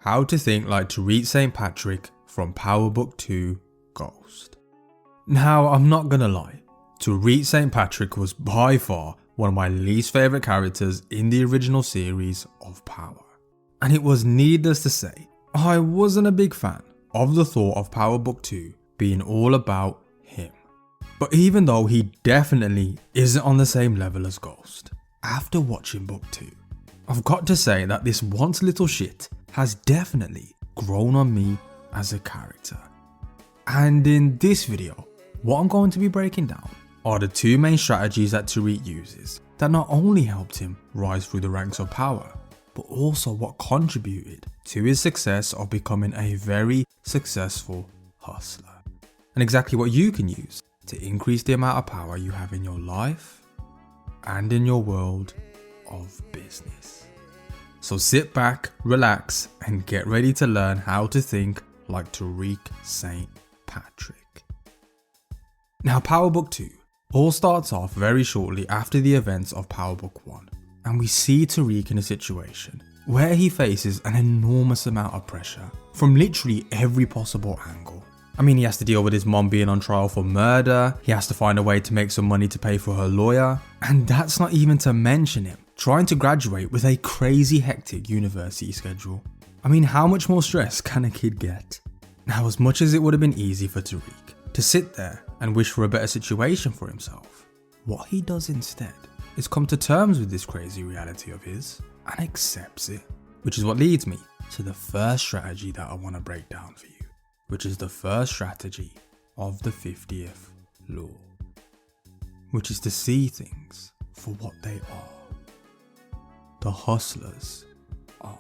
How to Think Like Tariq St Patrick from Powerbook 2 Ghost. Now, I'm not gonna lie, Tariq St Patrick was by far one of my least favourite characters in the original series of Power. And it was needless to say, I wasn't a big fan of the thought of Powerbook 2 being all about him. But even though he definitely isn't on the same level as Ghost, after watching Book 2, I've got to say that this once little shit has definitely grown on me as a character. And in this video, what I'm going to be breaking down are the two main strategies that Tariq uses that not only helped him rise through the ranks of Power, but also what contributed to his success of becoming a very successful hustler. And exactly what you can use to increase the amount of power you have in your life and in your world of business. So sit back, relax, and get ready to learn how to think like Tariq St Patrick. Now, Power Book 2 all starts off very shortly after the events of Power Book 1, and we see Tariq in a situation where he faces an enormous amount of pressure from literally every possible angle. I mean, he has to deal with his mom being on trial for murder, he has to find a way to make some money to pay for her lawyer, and that's not even to mention him trying to graduate with a crazy hectic university schedule. I mean, how much more stress can a kid get? Now, as much as it would have been easy for Tariq to sit there and wish for a better situation for himself, what he does instead is come to terms with this crazy reality of his and accepts it. Which is what leads me to the first strategy that I want to break down for you, which is the first strategy of the 50th law, which is to see things for what they are. The hustler's eye.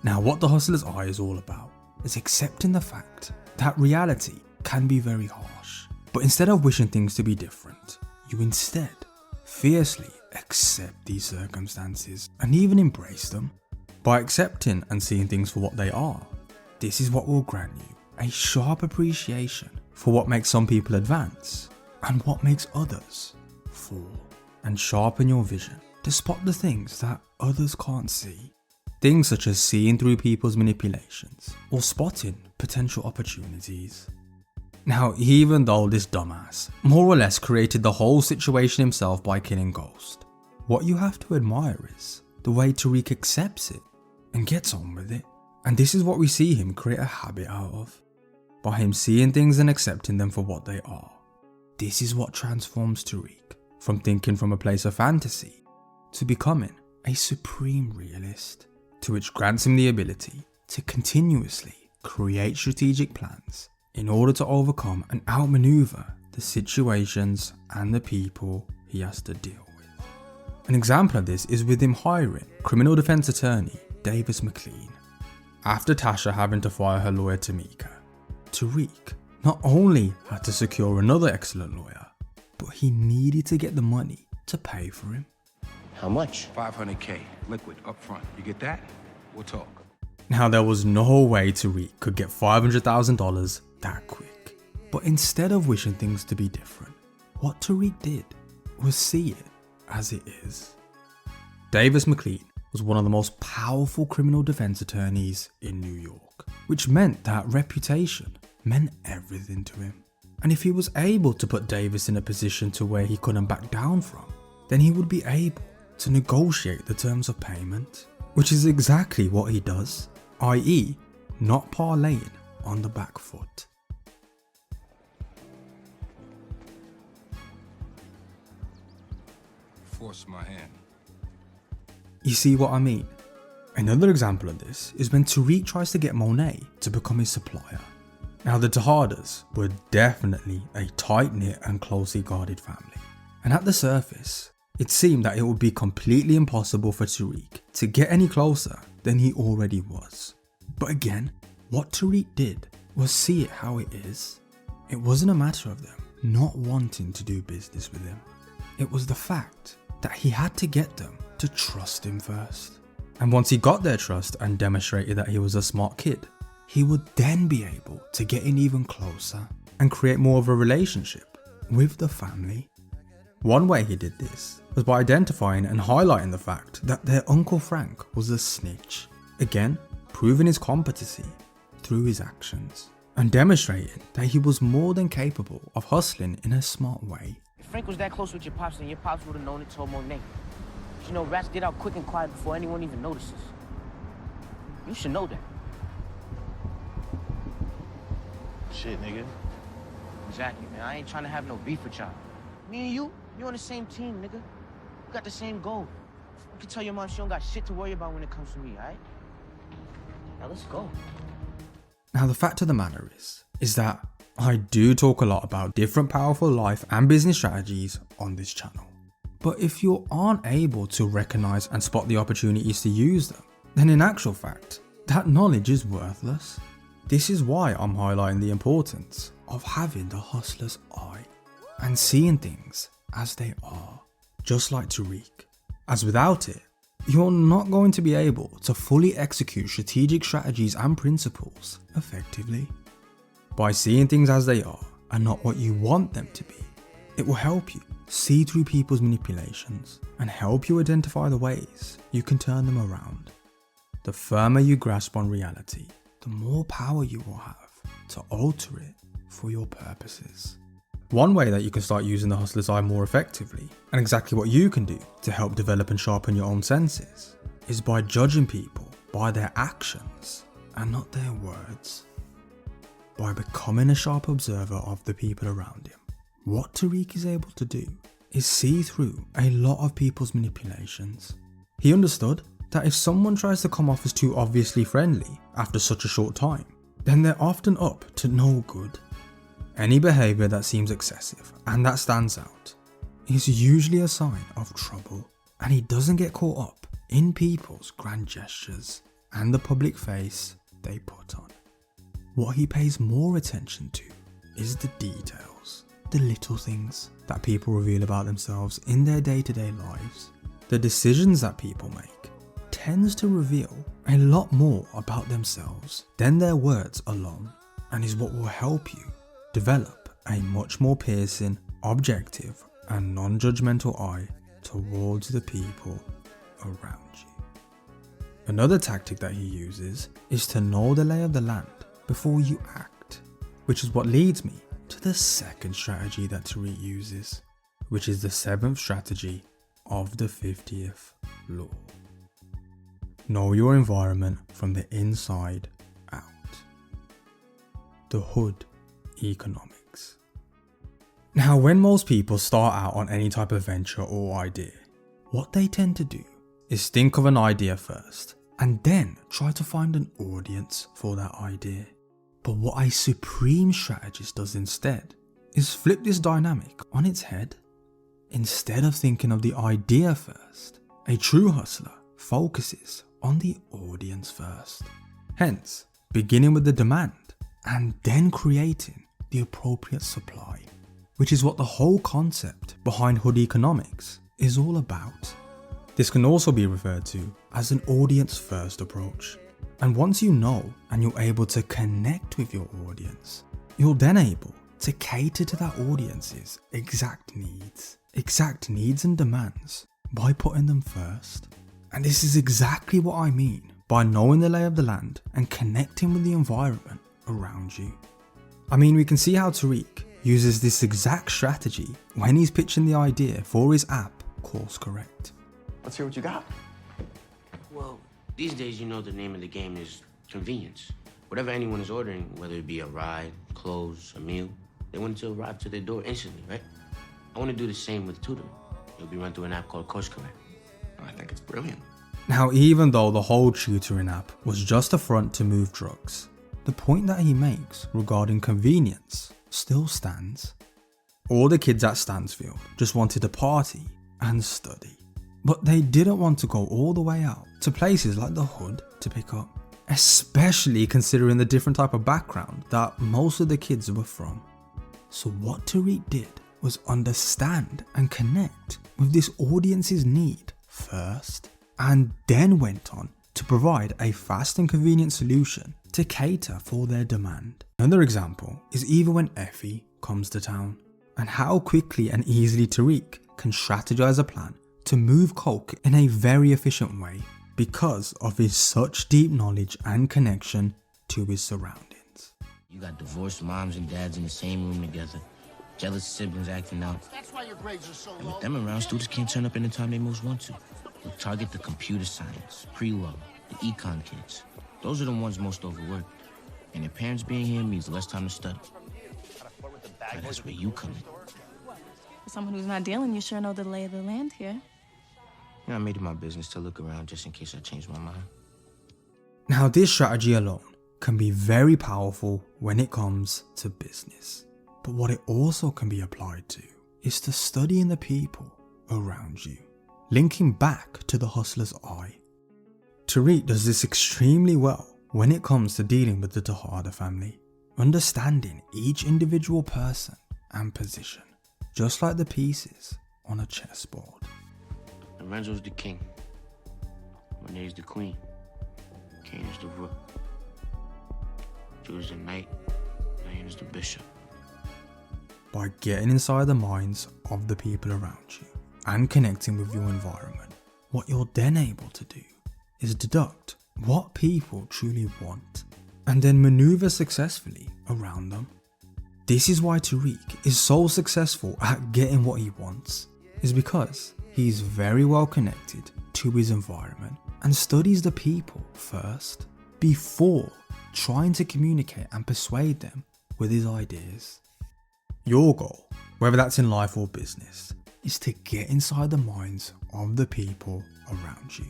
Now, what the hustler's eye is all about is accepting the fact that reality can be very harsh, but instead of wishing things to be different, you instead fiercely accept these circumstances and even embrace them. By accepting and seeing things for what they are, this is what will grant you a sharp appreciation for what makes some people advance and what makes others fall, and sharpen your vision to spot the things that others can't see. Things such as seeing through people's manipulations or spotting potential opportunities. Now, even though this dumbass more or less created the whole situation himself by killing Ghost, what you have to admire is the way Tariq accepts it and gets on with it. And this is what we see him create a habit out of. By him seeing things and accepting them for what they are. This is what transforms Tariq from thinking from a place of fantasy to becoming a supreme realist, to which grants him the ability to continuously create strategic plans in order to overcome and outmaneuver the situations and the people he has to deal with. An example of this is with him hiring criminal defense attorney Davis McLean. After Tasha having to fire her lawyer Tamika, Tariq not only had to secure another excellent lawyer, but he needed to get the money to pay for him. How much? $500K, liquid, up front. You get that? We'll talk. Now, there was no way Tariq could get $500,000 that quick. But instead of wishing things to be different, what Tariq did was see it as it is. Davis McLean was one of the most powerful criminal defense attorneys in New York, which meant that reputation meant everything to him. And if he was able to put Davis in a position to where he couldn't back down from, then he would be able to negotiate the terms of payment, which is exactly what he does, i.e. not parlaying on the back foot. Force my hand. You see what I mean? Another example of this is when Tariq tries to get Monet to become his supplier. Now, the Tejadas were definitely a tight-knit and closely guarded family, and at the surface, it seemed that it would be completely impossible for Tariq to get any closer than he already was. But again, what Tariq did was see it how it is. It wasn't a matter of them not wanting to do business with him. It was the fact that he had to get them to trust him first. And once he got their trust and demonstrated that he was a smart kid, he would then be able to get in even closer and create more of a relationship with the family. One way he did this was by identifying and highlighting the fact that their Uncle Frank was a snitch. Again, proving his competency through his actions and demonstrating that he was more than capable of hustling in a smart way. If Frank was that close with your pops, then your pops would have known it, told Monet. But you know, rats get out quick and quiet before anyone even notices. You should know that. Shit, nigga. Exactly, man. I ain't trying to have no beef with y'all. Me and you on the same team, nigga. We got the same goal. You can tell your mom she don't got shit to worry about when it comes to me, alright? Now let's go. Now the fact of the matter is that I do talk a lot about different powerful life and business strategies on this channel. But if you aren't able to recognize and spot the opportunities to use them, then in actual fact, that knowledge is worthless. This is why I'm highlighting the importance of having the hustler's eye and seeing things as they are, just like Tariq. As without it, you're not going to be able to fully execute strategic strategies and principles effectively. By seeing things as they are and not what you want them to be, it will help you see through people's manipulations and help you identify the ways you can turn them around. The firmer you grasp on reality, the more power you will have to alter it for your purposes. One way that you can start using the hustler's eye more effectively, and exactly what you can do to help develop and sharpen your own senses, is by judging people by their actions and not their words. By becoming a sharp observer of the people around him, what Tariq is able to do is see through a lot of people's manipulations. He understood that if someone tries to come off as too obviously friendly after such a short time, then they're often up to no good. Any behaviour that seems excessive and that stands out is usually a sign of trouble, and he doesn't get caught up in people's grand gestures and the public face they put on. What he pays more attention to is the details, the little things that people reveal about themselves in their day-to-day lives. The decisions that people make tends to reveal a lot more about themselves than their words alone, and is what will help you develop a much more piercing, objective and non-judgmental eye towards the people around you. Another tactic that he uses is to know the lay of the land before you act, which is what leads me to the second strategy that Tariq uses, which is the 7th strategy of the 50th law. Know your environment from the inside out. The hood economics. Now, when most people start out on any type of venture or idea, what they tend to do is think of an idea first and then try to find an audience for that idea. But what a supreme strategist does instead is flip this dynamic on its head. Instead of thinking of the idea first, a true hustler focuses on the audience first. Hence, beginning with the demand and then creating the appropriate supply, which is what the whole concept behind hood economics is all about. This can also be referred to as an audience first approach. And once you know and you're able to connect with your audience, you're then able to cater to that audience's exact needs and demands by putting them first. And this is exactly what I mean by knowing the lay of the land and connecting with the environment around you. I mean, we can see how Tariq uses this exact strategy when he's pitching the idea for his app, Course Correct. Let's hear what you got. Well, these days, you know, the name of the game is convenience. Whatever anyone is ordering, whether it be a ride, clothes, a meal, they want it to arrive to their door instantly, right? I want to do the same with tutoring. It'll be run through an app called Course Correct. I think it's brilliant. Now, even though the whole tutoring app was just a front to move drugs, the point that he makes regarding convenience still stands. All the kids at Stansfield just wanted to party and study, but they didn't want to go all the way out to places like the hood to pick up, especially considering the different type of background that most of the kids were from. So what Tariq did was understand and connect with this audience's need first, and then went on to provide a fast and convenient solution to cater for their demand. Another example is even when Effie comes to town, and how quickly and easily Tariq can strategize a plan to move coke in a very efficient way, because of his such deep knowledge and connection to his surroundings. You got divorced moms and dads in the same room together, jealous siblings acting out. That's why your grades are so And low. with them around, students can't turn up anytime they most want to. We target the computer science, pre-law, the econ kids. Those are the ones most overworked. And their parents being here means less time to study. Now, that's where you come in. For someone who's not dealing, you sure know the lay of the land here. I made it my business to look around just in case I change my mind. Now, this strategy alone can be very powerful when it comes to business. But what it also can be applied to is to studying the people around you, linking back to the hustler's eye. Tariq does this extremely well when it comes to dealing with the Tejada family, understanding each individual person and position, just like the pieces on a chessboard. Lorenzo's the king. Renee's the queen. Kane is the rook. Julie's the knight. Diane is the bishop. By getting inside the minds of the people around you and connecting with your environment, what you're then able to do is deduct what people truly want and then maneuver successfully around them. This is why Tariq is so successful at getting what he wants, is because he's very well connected to his environment and studies the people first before trying to communicate and persuade them with his ideas. Your goal, whether that's in life or business, is to get inside the minds of the people around you.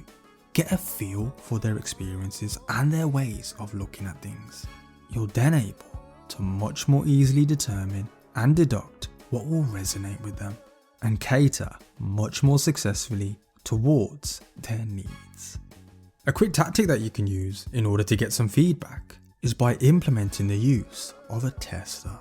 Get a feel for their experiences and their ways of looking at things. You're then able to much more easily determine and deduct what will resonate with them and cater much more successfully towards their needs. A quick tactic that you can use in order to get some feedback is by implementing the use of a tester.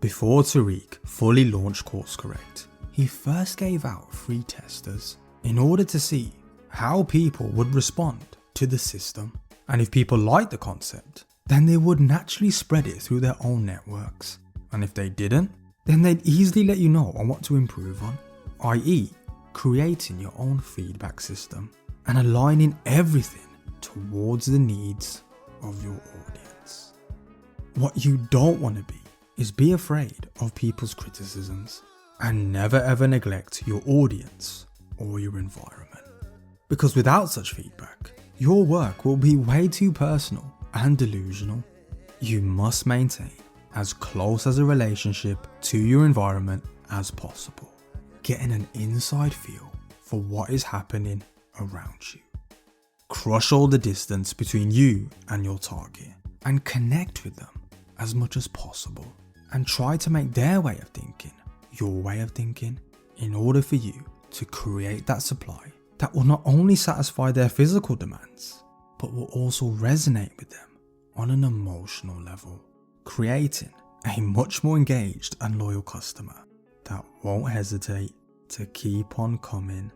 Before Tariq fully launched Course Correct, he first gave out free testers in order to see how people would respond to the system, and if people liked the concept, then they would naturally spread it through their own networks, and if they didn't, then they'd easily let you know on what to improve on, i.e. creating your own feedback system and aligning everything towards the needs of your audience. What you don't want to be afraid of people's criticisms and never ever neglect your audience or your environment. Because without such feedback, your work will be way too personal and delusional. You must maintain as close as a relationship to your environment as possible, getting an inside feel for what is happening around you. Crush all the distance between you and your target and connect with them as much as possible, and try to make their way of thinking your way of thinking in order for you to create that supply that will not only satisfy their physical demands, but will also resonate with them on an emotional level, creating a much more engaged and loyal customer that won't hesitate to keep on coming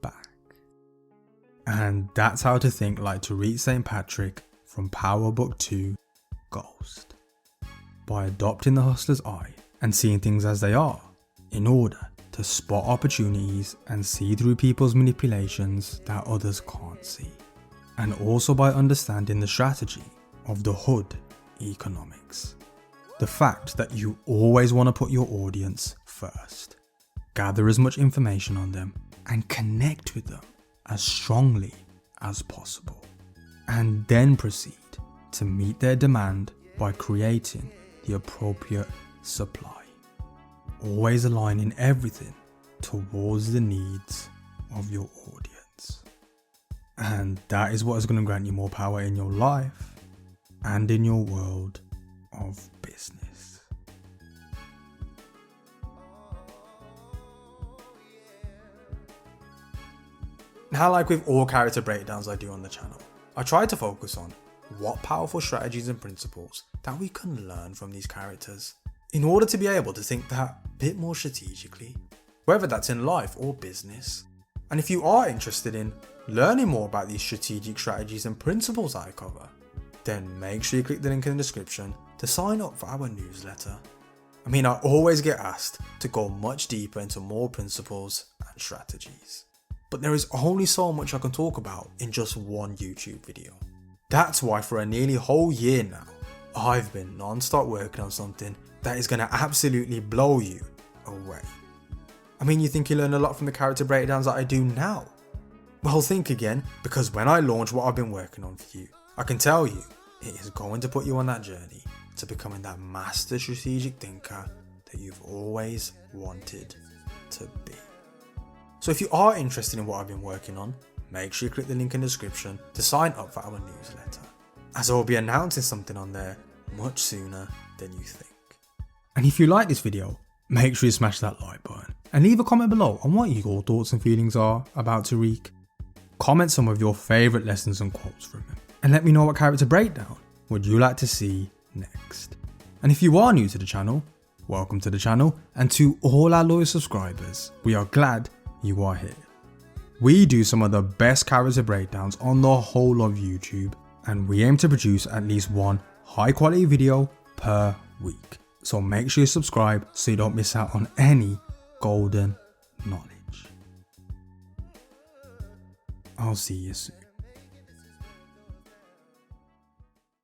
back. And that's how to think like Tariq St Patrick from Power Book 2 Ghost. By adopting the hustler's eye and seeing things as they are, in order to spot opportunities and see through people's manipulations that others can't see. And also by understanding the strategy of the hood economics. The fact that you always want to put your audience first. Gather as much information on them and connect with them as strongly as possible. And then proceed to meet their demand by creating the appropriate supply. Always aligning everything towards the needs of your audience. And that is what is going to grant you more power in your life and in your world of business. Now, like with all character breakdowns I do on the channel, I try to focus on what powerful strategies and principles that we can learn from these characters in order to be able to think that bit more strategically, whether that's in life or business. And if you are interested in learning more about these strategic strategies and principles I cover, then make sure you click the link in the description to sign up for our newsletter. I mean, I always get asked to go much deeper into more principles and strategies. but there is only so much I can talk about in just one YouTube video. That's why for a nearly whole year now, I've been non-stop working on something that is going to absolutely blow you away. I mean, you think you learn a lot from the character breakdowns that I do now? Well, think again, because when I launch what I've been working on for you, I can tell you, it is going to put you on that journey to becoming that master strategic thinker that you've always wanted to be. So if you are interested in what I've been working on, make sure you click the link in the description to sign up for our newsletter, as I will be announcing something on there much sooner than you think. And if you like this video, make sure you smash that like button and leave a comment below on what your thoughts and feelings are about Tariq. Comment some of your favourite lessons and quotes from him, and let me know what character breakdown would you like to see next. And if you are new to the channel, welcome to the channel, and to all our loyal subscribers, we are glad you are here. We do some of the best character breakdowns on the whole of YouTube, and we aim to produce at least one high quality video per week. So make sure you subscribe so you don't miss out on any golden knowledge. I'll see you soon.